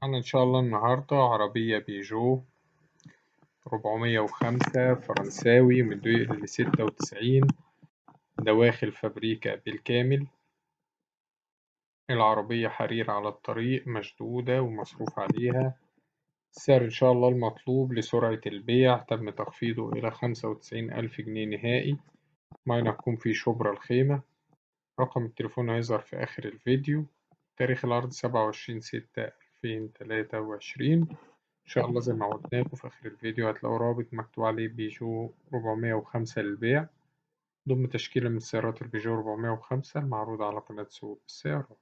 معنا إن شاء الله النهاردة عربية بيجو 405 فرنساوي موديل 96، دواخل فابريكا بالكامل. العربية حرير على الطريق، مشدودة ومصروف عليها. السعر إن شاء الله المطلوب لسرعة البيع تم تخفيضه إلى 95,000 جنيه نهائي. معنا هتكون في شبرا الخيمة. رقم التليفون هيظهر في آخر الفيديو. تاريخ العرض 27/6/2023. إن شاء الله زي ما عودناكم في آخر الفيديو هتلاقوا رابط مكتوب عليه بيجو 405 للبيع، ضمن تشكيلة من سيارات البيجو 405 المعروضة على قناة سوق السيارات.